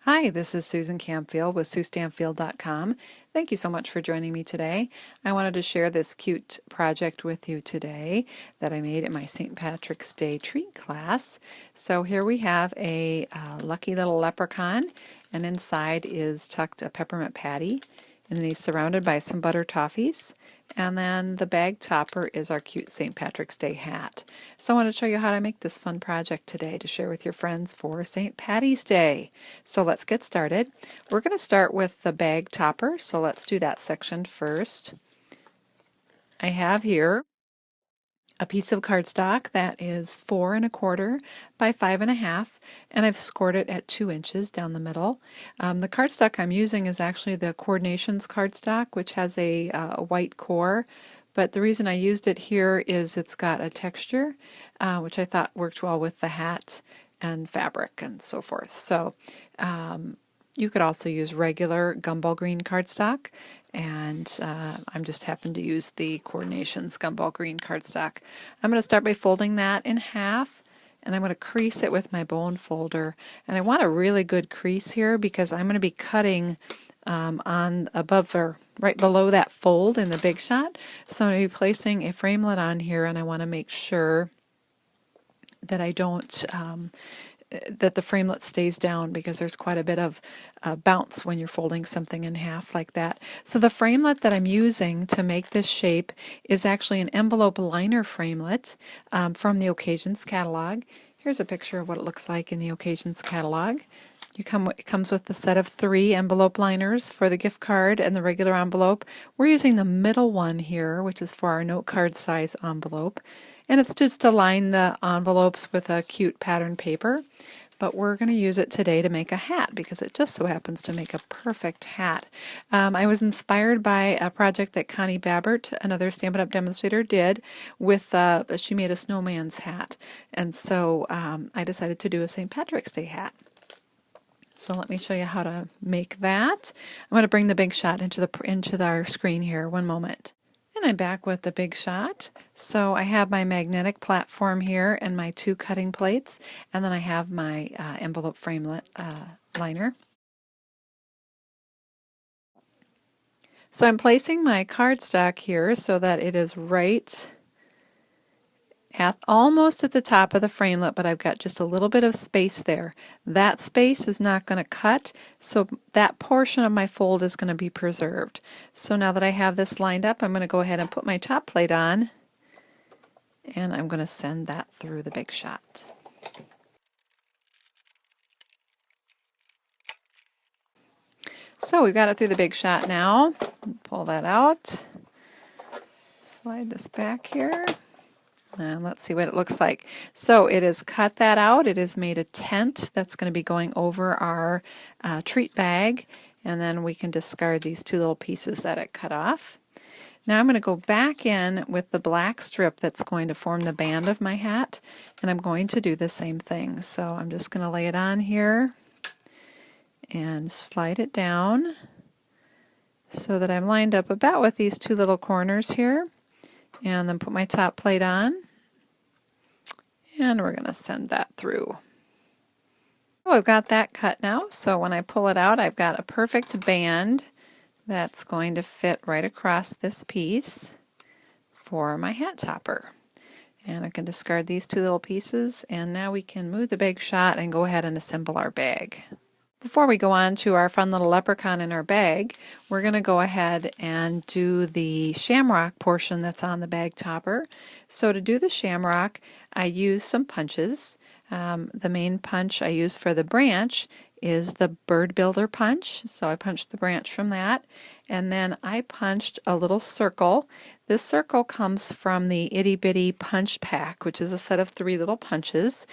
Hi, this is Susan Campfield with SueStampfield.com. Thank you so much for joining me today. I wanted to share this cute project with you today that I made in my St. Patrick's Day treat class. So here we have a lucky little leprechaun, and inside is tucked a peppermint patty, and then he's surrounded by some butter toffees. And then the bag topper is our cute St. Patrick's Day hat. So I want to show you how to make this fun project today to share with your friends for St. Patty's Day. So let's get started. We're going to start with the bag topper, so let's do that section first. I have here a piece of cardstock that is 4 1/4 by 5 1/2, and I've scored it at 2 inches down the middle. The cardstock I'm using is actually the Coordinations cardstock, which has a white core, but the reason I used it here is it's got a texture, which I thought worked well with the hat and fabric and so forth. So you could also use regular Gumball green cardstock, and I'm just happened to use the Coordinations Gumball green cardstock. I'm going to start by folding that in half, and I'm going to crease it with my bone folder. And I want a really good crease here because I'm going to be cutting on above or right below that fold in the Big Shot. So I'm going to be placing a framelit on here, and I want to make sure that I don't that the framelit stays down, because there's quite a bit of bounce when you're folding something in half like that. So the framelit that I'm using to make this shape is actually an envelope liner framelit from the Occasions catalog. Here's a picture of what it looks like in the Occasions catalog. It comes with the set of 3 envelope liners for the gift card and the regular envelope. We're using the middle one here, which is for our note card size envelope. And it's just to line the envelopes with a cute pattern paper. But we're going to use it today to make a hat because it just so happens to make a perfect hat. I was inspired by a project that Connie Babbert, another Stampin' Up! Demonstrator, did with, she made a snowman's hat. And so I decided to do a St. Patrick's Day hat. So let me show you how to make that. I'm going to bring the Big Shot into our screen here. One moment. And I'm back with the Big Shot. So I have my magnetic platform here and my 2 cutting plates, and then I have my envelope framelit liner. So I'm placing my cardstock here so that it is right at almost at the top of the framelit, but I've got just a little bit of space there. That space is not going to cut, so that portion of my fold is going to be preserved. So now that I have this lined up, I'm going to go ahead and put my top plate on, and I'm going to send that through the Big Shot. So we've got it through the Big Shot now. Pull that out. Slide this back here. And let's see what it looks like. So it has cut that out. It has made a tent that's going to be going over our treat bag. And then we can discard these 2 little pieces that it cut off. Now I'm going to go back in with the black strip that's going to form the band of my hat. And I'm going to do the same thing. So I'm just going to lay it on here and slide it down so that I'm lined up about with these 2 little corners here. And then put my top plate on, and we're going to send that through. Oh, I've got that cut now, so when I pull it out, I've got a perfect band that's going to fit right across this piece for my hat topper. And I can discard these 2 little pieces, and now we can move the Big Shot and go ahead and assemble our bag. Before we go on to our fun little leprechaun in our bag, we're going to go ahead and do the shamrock portion that's on the bag topper. So to do the shamrock, I use some punches. The main punch I use for the branch is the Bird Builder punch. So I punched the branch from that, and then I punched a little circle. This circle comes from the Itty Bitty Punch Pack, which is a set of 3 little punches.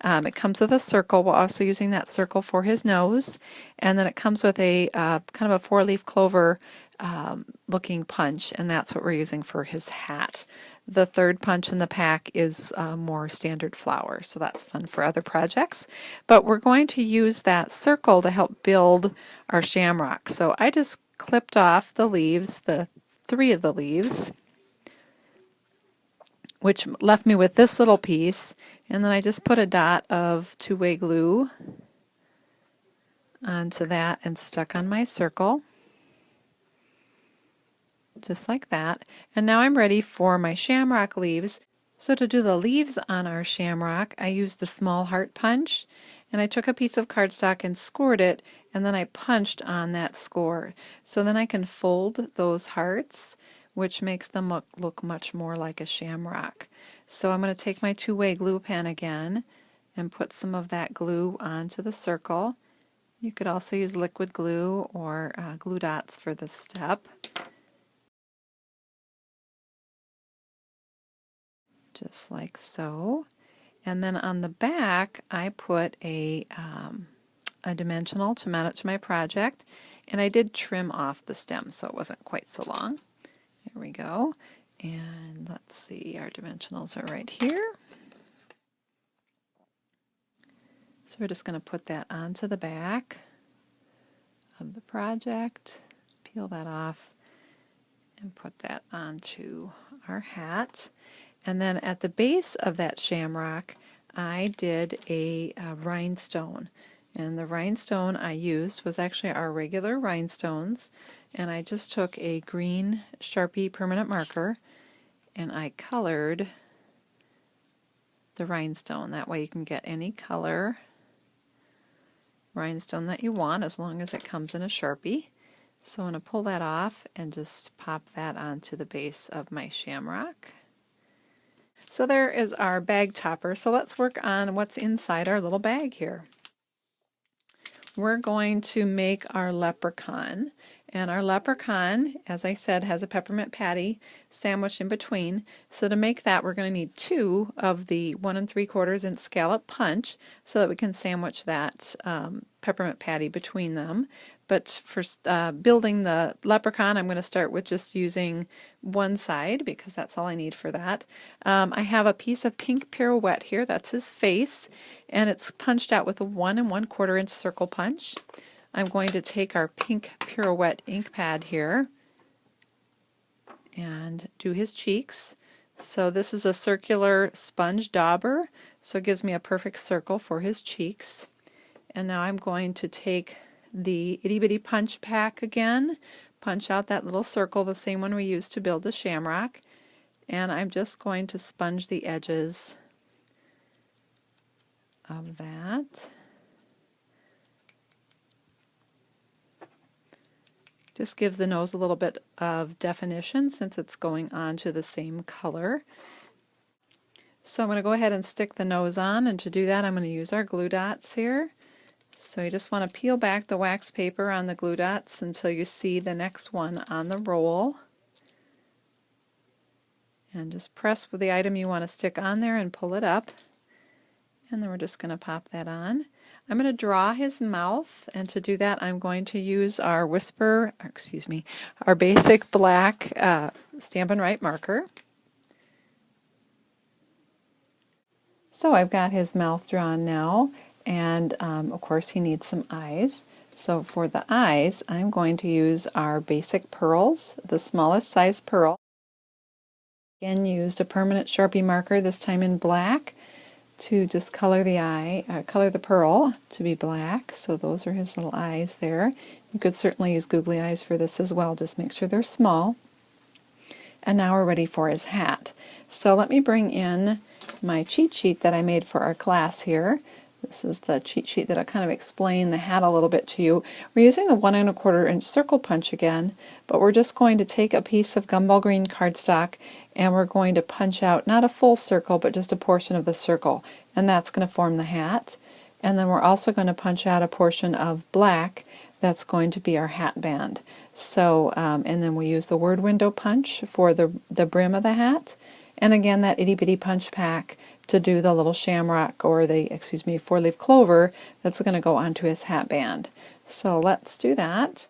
It comes with a circle. We're also using that circle for his nose, and then it comes with a kind of a 4-leaf clover looking punch, and that's what we're using for his hat. The 3rd punch in the pack is more standard flower, so that's fun for other projects. But we're going to use that circle to help build our shamrock. So I just clipped off the leaves, the 3 of the leaves, which left me with this little piece, and then I just put a dot of 2-way glue onto that and stuck on my circle. Just like that. And now I'm ready for my shamrock leaves. So to do the leaves on our shamrock, I used the small heart punch, and I took a piece of cardstock and scored it, and then I punched on that score. So then I can fold those hearts, which makes them look much more like a shamrock. So I'm going to take my two-way glue pen again and put some of that glue onto the circle. You could also use liquid glue or glue dots for this step. Just like so. And then on the back I put a dimensional to mount it to my project, and I did trim off the stem so it wasn't quite so long. There we go. And let's see, our dimensionals are right here. So we're just going to put that onto the back of the project, peel that off, and put that onto our hat. And then at the base of that shamrock, I did a rhinestone. And the rhinestone I used was actually our regular rhinestones. And I just took a green Sharpie permanent marker and I colored the rhinestone. That way you can get any color rhinestone that you want as long as it comes in a Sharpie. So I'm going to pull that off and just pop that onto the base of my shamrock. So there is our bag topper. So let's work on what's inside our little bag here. We're going to make our leprechaun. And our leprechaun, as I said, has a peppermint patty sandwiched in between. So to make that, we're going to need 2 of the 1 3/4 inch scallop punch so that we can sandwich that peppermint patty between them. But for building the leprechaun, I'm going to start with just using one side because that's all I need for that. I have a piece of pink Pirouette here. That's his face, and it's punched out with a 1 1/4 inch circle punch. I'm going to take our pink Pirouette ink pad here and do his cheeks. So this is a circular sponge dauber, so it gives me a perfect circle for his cheeks. And now I'm going to take the itty bitty punch pack again, punch out that little circle, the same one we used to build the shamrock, and I'm just going to sponge the edges of that. Just gives the nose a little bit of definition since it's going on to the same color. So I'm going to go ahead and stick the nose on, and to do that I'm going to use our glue dots here. So you just want to peel back the wax paper on the glue dots until you see the next one on the roll. And just press with the item you want to stick on there and pull it up. And then we're just going to pop that on. I'm going to draw his mouth, and to do that I'm going to use our our basic black Stampin' Right marker. So I've got his mouth drawn now, and of course he needs some eyes. So for the eyes I'm going to use our basic pearls, the smallest size pearl. Again, used a permanent Sharpie marker, this time in black, to just color the eye, color the pearl to be black. So those are his little eyes there. You could certainly use googly eyes for this as well, just make sure they're small. And now we're ready for his hat. So let me bring in my cheat sheet that I made for our class here. This is the cheat sheet that'll kind of explain the hat a little bit to you. We're using the 1 1/4 inch circle punch again, but we're just going to take a piece of Gumball green cardstock and we're going to punch out not a full circle but just a portion of the circle, and that's going to form the hat. And then we're also going to punch out a portion of black that's going to be our hat band. So and then we use the word window punch for the brim of the hat, and again that itty bitty punch pack to do the little shamrock, or the 4-leaf clover that's going to go onto his hat band. So let's do that.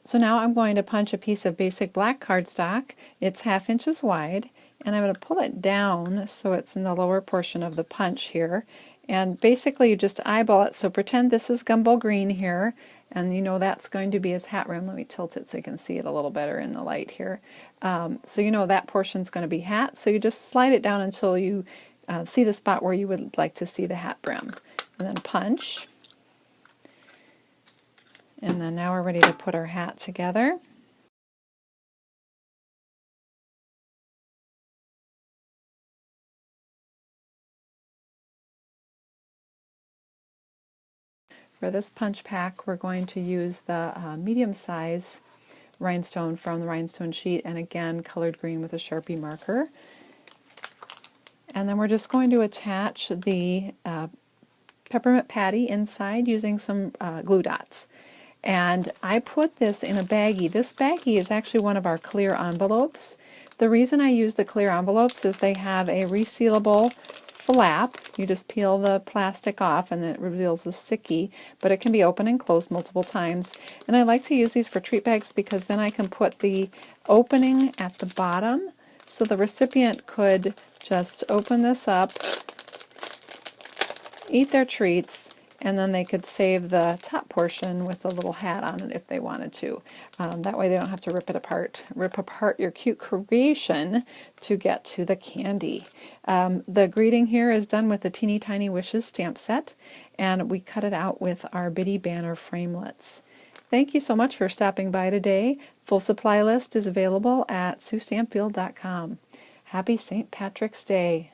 So now I'm going to punch a piece of basic black cardstock. It's 1/2 inches wide, and I'm going to pull it down so it's in the lower portion of the punch here. And basically you just eyeball it, so pretend this is Gumball green here, And you know that's going to be his hat rim. Let me tilt it so you can see it a little better in the light here. So you know that portion's going to be hat, so you just slide it down until you see the spot where you would like to see the hat brim. And then punch. And then now we're ready to put our hat together. For this punch pack, we're going to use the medium size rhinestone from the rhinestone sheet, and again colored green with a Sharpie marker. And then we're just going to attach the peppermint patty inside using some glue dots. And I put this in a baggie. This baggie is actually one of our clear envelopes. The reason I use the clear envelopes is they have a resealable flap. You just peel the plastic off and then it reveals the sticky, but it can be opened and closed multiple times. And I like to use these for treat bags because then I can put the opening at the bottom so the recipient could just open this up, eat their treats, and then they could save the top portion with a little hat on it if they wanted to. That way they don't have to rip apart your cute creation to get to the candy. The greeting here is done with the Teeny Tiny Wishes stamp set, and we cut it out with our Bitty Banner framelits. Thank you so much for stopping by today. Full supply list is available at SueStampfield.com. Happy St. Patrick's Day!